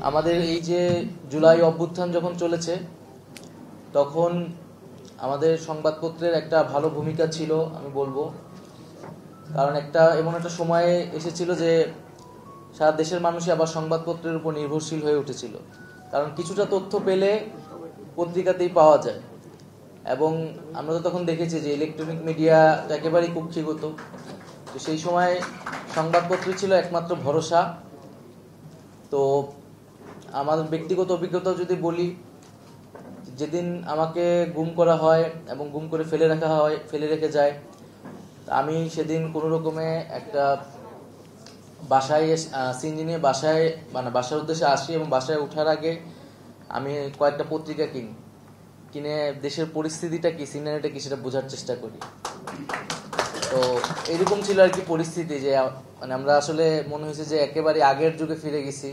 আমাদের এই যে জুলাই অভ্যুত্থান যখন চলেছে তখন আমাদের সংবাদপত্রের একটা ভালো ভূমিকা ছিল আমি বলবো। কারণ এমন একটা সময়ে এসেছিল যে সারা দেশের মানুষই আবার সংবাদপত্রের উপর নির্ভরশীল হয়ে উঠেছিল। কারণ কিছুটা তথ্য পেলে পত্রিকাতেই পাওয়া যায়, এবং আমরা তো তখন দেখেছি যে ইলেকট্রনিক মিডিয়া একেবারেই কুক্ষিগত। তো সেই সময় সংবাদপত্র ছিল একমাত্র ভরসা। তো আমার ব্যক্তিগত অভিজ্ঞতা যদি বলি, যেদিন আমাকে গুম করা হয় এবং গুম করে ফেলে রেখে যায়, আমি সেদিন কোনো রকমে একটা বাসায় সিএনজি নিয়ে বাসার উদ্দেশ্যে আসি, এবং বাসায় ওঠার আগে আমি কয়েকটা পত্রিকা কিনে দেশের পরিস্থিতিটা কি, সিনারিটা কি সেটা বোঝার চেষ্টা করি। তো এরকম ছিল আর কি পরিস্থিতি, যে মানে আমরা আসলে মনে হয়েছে যে একেবারে আগের যুগে ফিরে গেছি,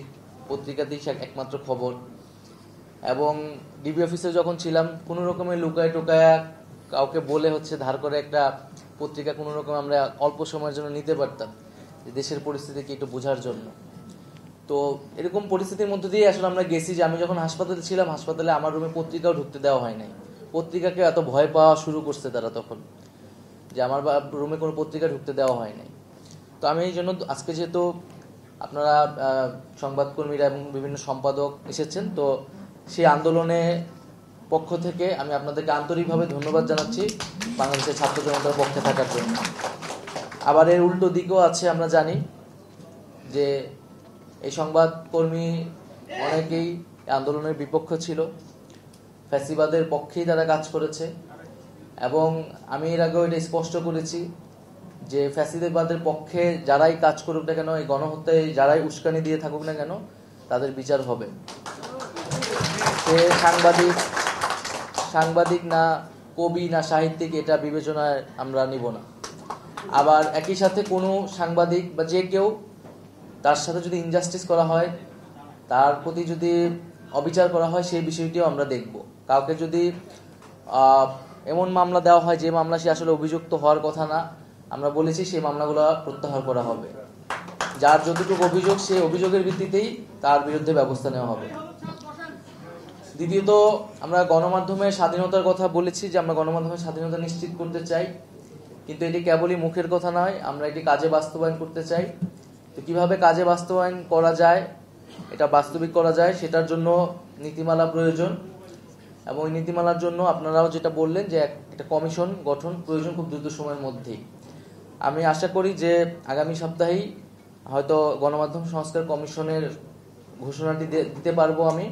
পত্রিকাতেই একমাত্র খবর। এবং ডিবি অফিসে যখন ছিলাম কোনো রকমের লুকায় টোকায়া কাউকে বলে ধার করে একটা পত্রিকা কোনো রকম আমরা অল্প সময়ের জন্য নিতে পারতাম, যে দেশের পরিস্থিতিকে একটু বোঝার জন্য। তো এরকম পরিস্থিতির মধ্যে দিয়ে আসলে আমরা গেছি, যে আমি যখন হাসপাতালে ছিলাম, হাসপাতালে আমার রুমে পত্রিকাও ঢুকতে দেওয়া হয় নাই। পত্রিকাকে এত ভয় পাওয়া শুরু করছে তারা তখন, যে আমার রুমে কোনো পত্রিকা ঢুকতে দেওয়া হয় নাই। তো আমি এই জন্য আজকে, যেহেতু আপনারা সংবাদকর্মীরা এবং বিভিন্ন সম্পাদক এসেছেন, তো সেই আন্দোলনের পক্ষ থেকে আমি আপনাদেরকে আন্তরিকভাবে ধন্যবাদ জানাচ্ছি বাংলাদেশের ছাত্র জনতার পক্ষে থাকার জন্য। আবার এর উল্টো দিকও আছে, আমরা জানি যে এই সংবাদকর্মী অনেকেই আন্দোলনের বিপক্ষ ছিল, ফ্যাসিবাদের পক্ষেই তারা কাজ করেছে। এবং আমি এর আগেও এটা স্পষ্ট করেছি যে ফ্যাসিবাদের পক্ষে যারাই কাজ করুক না কেন, এই গণহত্যায় যারাই উস্কানি দিয়ে থাকুক না কেন, তাদের বিচার হবে। সে সাংবাদিক না, কবি না, সাহিত্যিক, এটা বিবেচনায় আমরা নিব না। আবার একই সাথে কোনো সাংবাদিক বা যে কেউ, তার সাথে যদি ইনজাস্টিস করা হয়, তার প্রতি যদি অবিচার করা হয়, সেই বিষয়টিও আমরা দেখব। কাউকে যদি এমন মামলা দেওয়া হয় যে মামলা সে আসলে অভিযুক্ত হওয়ার কথা না, আমরা বলেছি সেই মামলাগুলো প্রত্যাহার করা হবে। যার যতটুকু অভিযোগ, সেই অভিযোগের ভিত্তিতেই তার বিরুদ্ধে ব্যবস্থা নেওয়া হবে। দ্বিতীয়ত, আমরা গণমাধ্যমের স্বাধীনতার কথা বলেছি, যে আমরা গণমাধ্যমের স্বাধীনতা নিশ্চিত করতে চাই, কিন্তু এটি কেবলই মুখের কথা নয়, আমরা এটি কাজে বাস্তবায়ন করতে চাই। তো কিভাবে কাজে বাস্তবায়ন করা যায়, এটা বাস্তবিক করা যায়, সেটার জন্য নীতিমালা প্রয়োজন। এবং এই নীতিমালার জন্য আপনারাও যেটা বললেন যে একটা কমিশন গঠন প্রয়োজন খুব দ্রুত সময়ের মধ্যেই। আমি আশা করি যে আগামী সপ্তাহেই হয়তো গণমাধ্যম সংস্কার কমিশনের ঘোষণাটি দিতে পারবো আমি।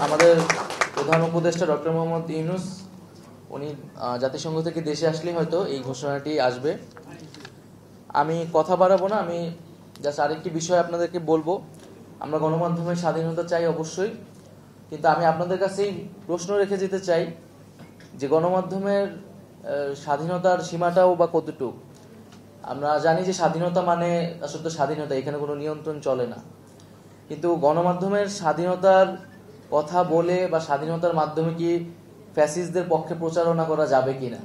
আমাদের প্রধান উপদেষ্টা ডক্টর মোহাম্মদ ইউনূস, উনি জাতিসংঘ থেকে দেশে আসলে হয়তো এই ঘোষণাটি আসবে। আমি কথা বাড়াবো না, আমি জাস্ট আরেকটি বিষয় আপনাদেরকে বলবো। আমরা গণমাধ্যমের স্বাধীনতা চাই অবশ্যই, কিন্তু আমি আপনাদের কাছেই প্রশ্ন রেখে যেতে চাই যে গণমাধ্যমের স্বাধীনতার সীমাটাও বা কতটুক। আমরা জানি যে স্বাধীনতা মানে আসলে স্বাধীনতা, এখানে কোনো নিয়ন্ত্রণ চলে না। কিন্তু গণমাধ্যমের স্বাধীনতার কথা বলে বা স্বাধীনতার মাধ্যমে কি ফ্যাসিস্টদের পক্ষে প্রচারণা করা যাবে কিনা?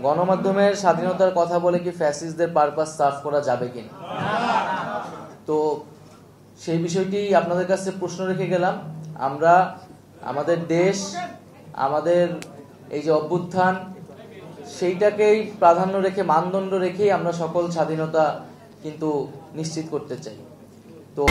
গণমাধ্যমের স্বাধীনতার কথা বলে কি ফ্যাসিস্টদের পারপাস সার্ভ করা যাবে কিনা? তো সেই বিষয়টি আপনাদের কাছে প্রশ্ন রেখে গেলাম। আমরা আমাদের দেশ, আমাদের এই যে অভ্যুত্থান, সেইটাকেই প্রাধান্য রেখে, মানদণ্ড রেখেই আমরা সকল স্বাধীনতা কিন্তু নিশ্চিত করতে চাই। তো